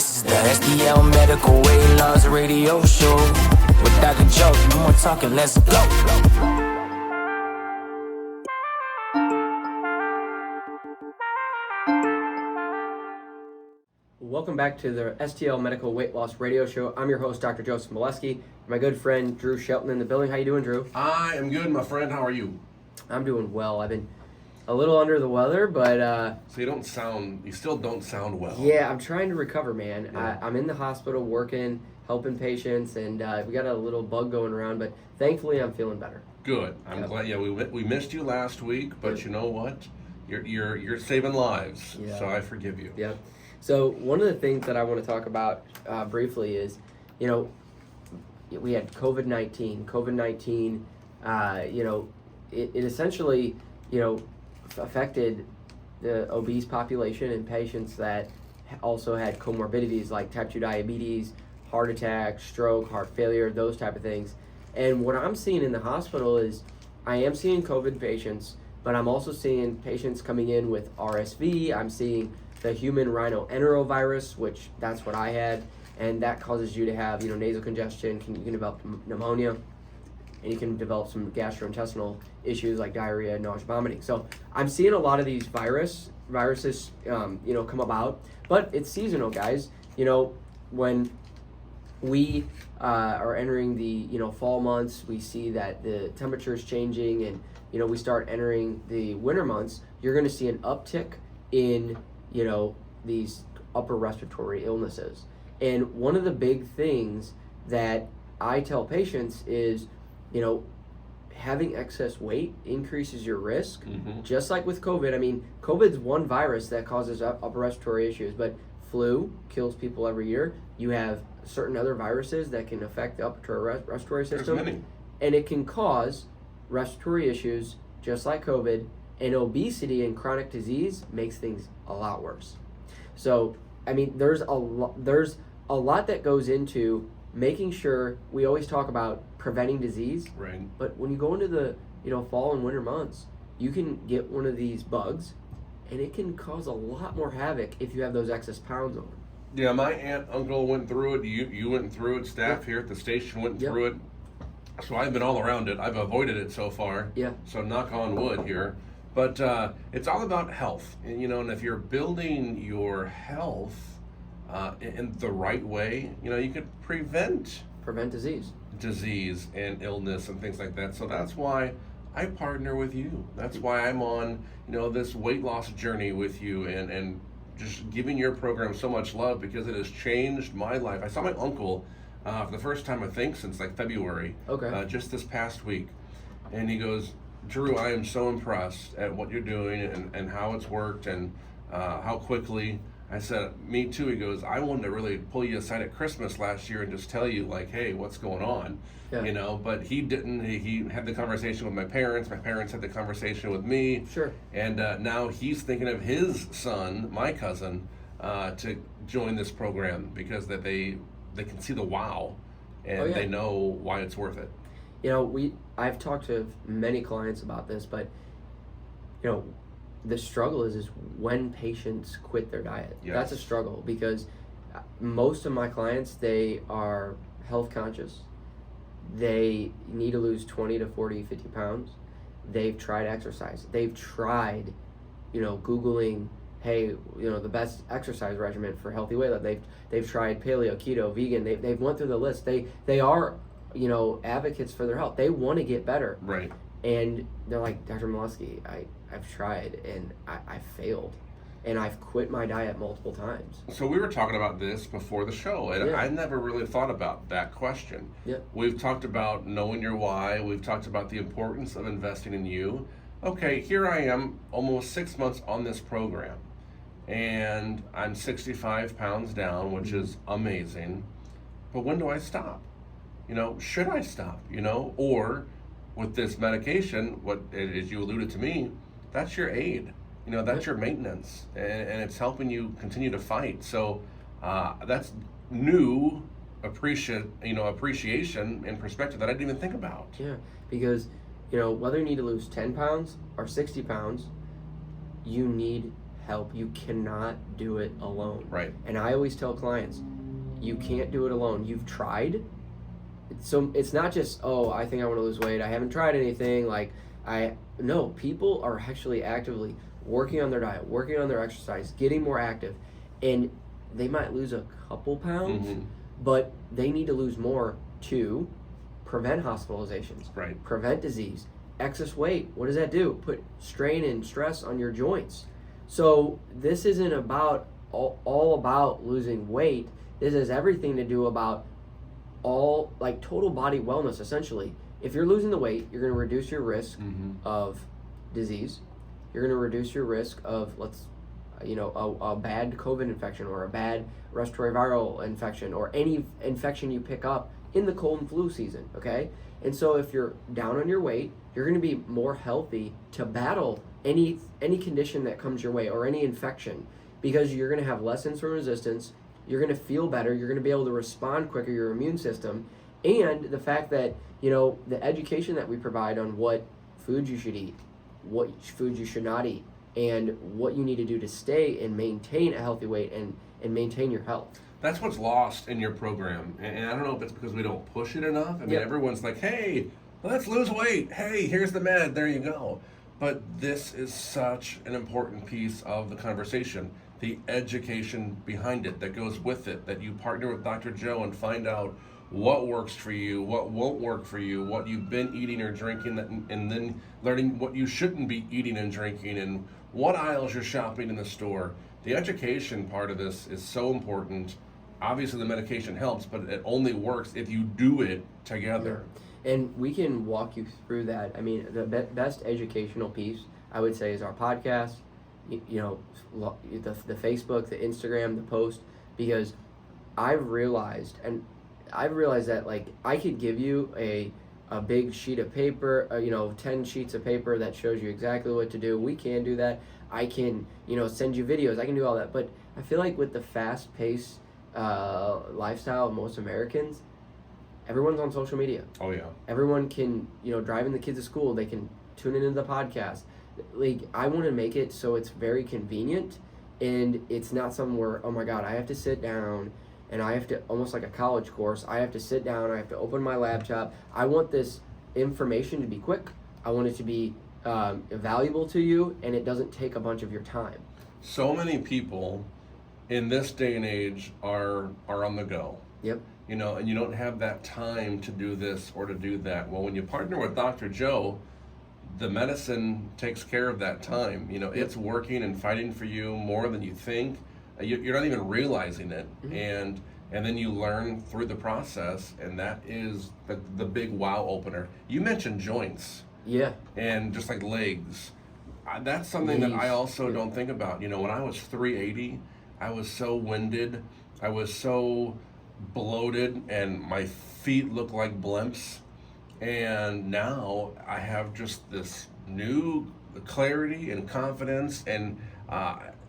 This is the STL Medical Weight Loss radio show. With Dr. Joe, no more talking, let's go. Welcome back to the STL Medical Weight Loss radio show. I'm your host, Dr. Joseph Molesky. My good friend, Drew Shelton in the building. How you doing, Drew? I am good, my friend. How are you? I'm doing well. I've been a little under the weather, but... So you still don't sound well. Yeah, I'm trying to recover, man. Yeah. I'm in the hospital working, helping patients, and we got a little bug going around, but thankfully I'm feeling better. Good. I'm glad. Yeah, we missed you last week, but you know what? You're saving lives, so I forgive you. Yep. So one of the things that I want to talk about briefly is, we had COVID-19. COVID-19, it essentially, affected the obese population and patients that also had comorbidities like type 2 diabetes, heart attack, stroke, heart failure, those type of things. And what I'm seeing in the hospital is I am seeing COVID patients, but I'm also seeing patients coming in with RSV. I'm seeing the human rhinoenterovirus, which that's what I had, and that causes you to have, nasal congestion. You can develop pneumonia, and you can develop some gastrointestinal issues like diarrhea, nausea, vomiting. So I'm seeing a lot of these viruses, come about, but it's seasonal, guys. When we are entering the, fall months, we see that the temperature is changing, and, we start entering the winter months, you're going to see an uptick in, these upper respiratory illnesses. And one of the big things that I tell patients is, having excess weight increases your risk, just like with COVID. I mean, COVID's one virus that causes upper respiratory issues, but flu kills people every year. You have certain other viruses that can affect the upper respiratory system, and it can cause respiratory issues just like COVID, and obesity and chronic disease makes things a lot worse. So, I mean, there's a lot that goes into making sure. We always talk about preventing disease, right? But when you go into the fall and winter months, you can get one of these bugs, and it can cause a lot more havoc if you have those excess pounds on. Yeah, my aunt, uncle went through it. You went through it. Staff here at the station went through it. So I've been all around it. I've avoided it so far. Yeah. So knock on wood here. But it's all about health, and if you're building your health in the right way, you could prevent disease and illness and things like that. So that's why I partner with you. That's why I'm on, this weight loss journey with you, and just giving your program so much love, because it has changed my life. I saw my uncle for the first time, I think, since like February, just this past week, and he goes, Drew, I am so impressed at what you're doing and how it's worked and how quickly. I said, me too. He goes, I wanted to really pull you aside at Christmas last year and just tell you, like, hey, what's going on? Yeah. But he didn't. He had the conversation with my parents. My parents had the conversation with me. Sure. And now he's thinking of his son, my cousin, to join this program, because that they can see the wow, and they know why it's worth it. I've talked to many clients about this, but the struggle is when patients quit their diet. Yes. That's a struggle, because most of my clients, they are health conscious. They need to lose 20 to 40, 50 pounds. They've tried exercise. They've tried, Googling, hey, the best exercise regimen for healthy weight loss. They've tried paleo, keto, vegan. They've went through the list. They are advocates for their health. They want to get better. Right. And they're like, Dr. Molesky, I've tried and I failed, and I've quit my diet multiple times. So we were talking about this before the show, and I never really thought about that question. Yeah. We've talked about knowing your why. We've talked about the importance of investing in you. Okay, here I am, almost 6 months on this program, and I'm 65 pounds down, which is amazing. But when do I stop? Should I stop? Or with this medication, what, as you alluded to me, that's your aid. That's your maintenance, and it's helping you continue to fight. So that's new appreciation and perspective that I didn't even think about. Yeah, because whether you need to lose 10 pounds or 60 pounds, you need help. You cannot do it alone. Right. And I always tell clients, you can't do it alone. You've tried. So it's not just, oh, I think I want to lose weight. I haven't tried anything. No, people are actually actively working on their diet, working on their exercise, getting more active. And they might lose a couple pounds, but they need to lose more to prevent hospitalizations, right, prevent disease, excess weight. What does that do? Put strain and stress on your joints. So this isn't about all about losing weight. This has everything to do about all total body wellness, essentially. If you're losing the weight, you're going to reduce your risk of disease. You're going to reduce your risk of a bad COVID infection or a bad respiratory viral infection or any infection you pick up in the cold and flu season, okay? And so if you're down on your weight, you're going to be more healthy to battle any condition that comes your way or any infection, because you're going to have less insulin resistance, you're going to feel better, you're going to be able to respond quicker, your immune system, and the fact that, the education that we provide on what foods you should eat, what foods you should not eat, and what you need to do to stay and maintain a healthy weight and maintain your health. That's what's lost in your program. And I don't know if it's because we don't push it enough. I mean, everyone's like, hey, let's lose weight. Hey, here's the med. There you go. But this is such an important piece of the conversation. The education behind it that goes with it, that you partner with Dr. Joe and find out what works for you, what won't work for you, what you've been eating or drinking, and then learning what you shouldn't be eating and drinking, and what aisles you're shopping in the store. The education part of this is so important. Obviously the medication helps, but it only works if you do it together. Yeah. And we can walk you through that. I mean, the best educational piece, I would say, is our podcast, the Facebook, the Instagram, the post, because I've realized that I could give you a big sheet of paper, 10 sheets of paper that shows you exactly what to do. We can do that. I can, send you videos. I can do all that. But I feel like with the fast-paced lifestyle of most Americans, everyone's on social media. Oh yeah. Everyone can, driving the kids to school, they can tune into the podcast. I want to make it so it's very convenient, and it's not something where, oh my God, I have to sit down and I have to, almost like a college course, I have to sit down, I have to open my laptop. I want this information to be quick. I want it to be valuable to you, and it doesn't take a bunch of your time. So many people in this day and age are on the go. Yep. And you don't have that time to do this or to do that. Well, when you partner with Dr. Joe, the medicine takes care of that time. It's working and fighting for you more than you think. You're not even realizing it. And then you learn through the process, and that is the big wow opener. You mentioned joints. Yeah. And just like legs. That's something that I also don't think about. When I was 380, I was so winded, I was so bloated, and my feet looked like blimps. And now I have just this new clarity and confidence, and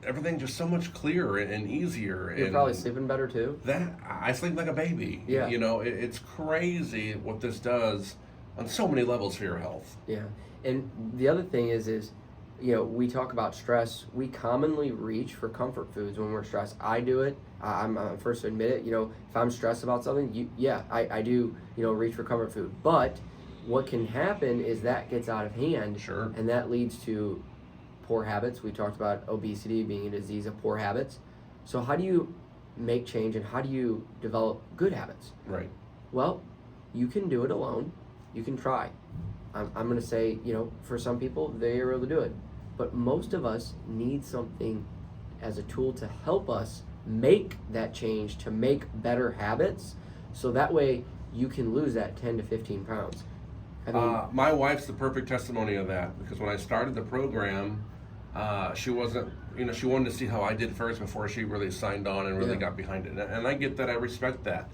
everything just so much clearer and easier. You're probably sleeping better too. That I sleep like a baby. Yeah. It's crazy what this does on so many levels for your health. Yeah. And the other thing is we talk about stress. We commonly reach for comfort foods when we're stressed. I do it. I'm first to admit it. If I'm stressed about something, I do, reach for comfort food. But what can happen is that gets out of hand. Sure. And that leads to poor habits. We talked about obesity being a disease of poor habits. So how do you make change, and how do you develop good habits? Right. Well, you can do it alone. You can try. I'm going to say, for some people, they are able to do it. But most of us need something as a tool to help us make that change, to make better habits, so that way you can lose that 10 to 15 pounds. My wife's the perfect testimony of that, because when I started the program, she wasn't, she wanted to see how I did first before she really signed on and really got behind it. And I get that, I respect that.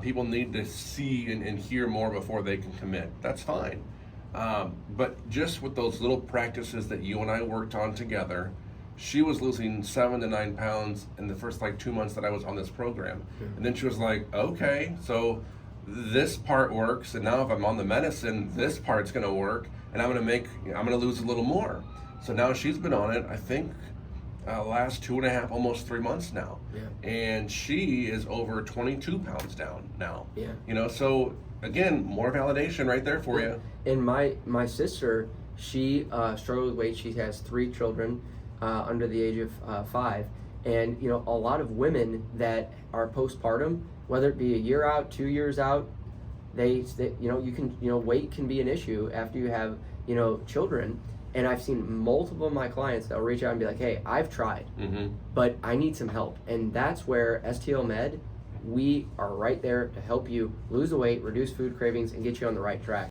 People need to see and hear more before they can commit. That's fine. But just with those little practices that you and I worked on together, she was losing 7 to 9 pounds in the first 2 months that I was on this program. And then she was like, okay, so this part works, and now if I'm on the medicine, this part's gonna work, and I'm gonna lose a little more. So now she's been on it, I think last 2.5, almost 3 months now. Yeah. And she is over 22 pounds down now. Yeah. You know, so again, more validation right there for you. And my sister, she struggled with weight. She has 3 children under the age of 5. And, you know, a lot of women that are postpartum, whether it be a year out, 2 years out, they you know, you can, you know, weight can be an issue after you have, you know, children. And I've seen multiple of my clients that will reach out and be like, hey, I've tried, but I need some help. And that's where STL Med, we are right there to help you lose the weight, reduce food cravings, and get you on the right track.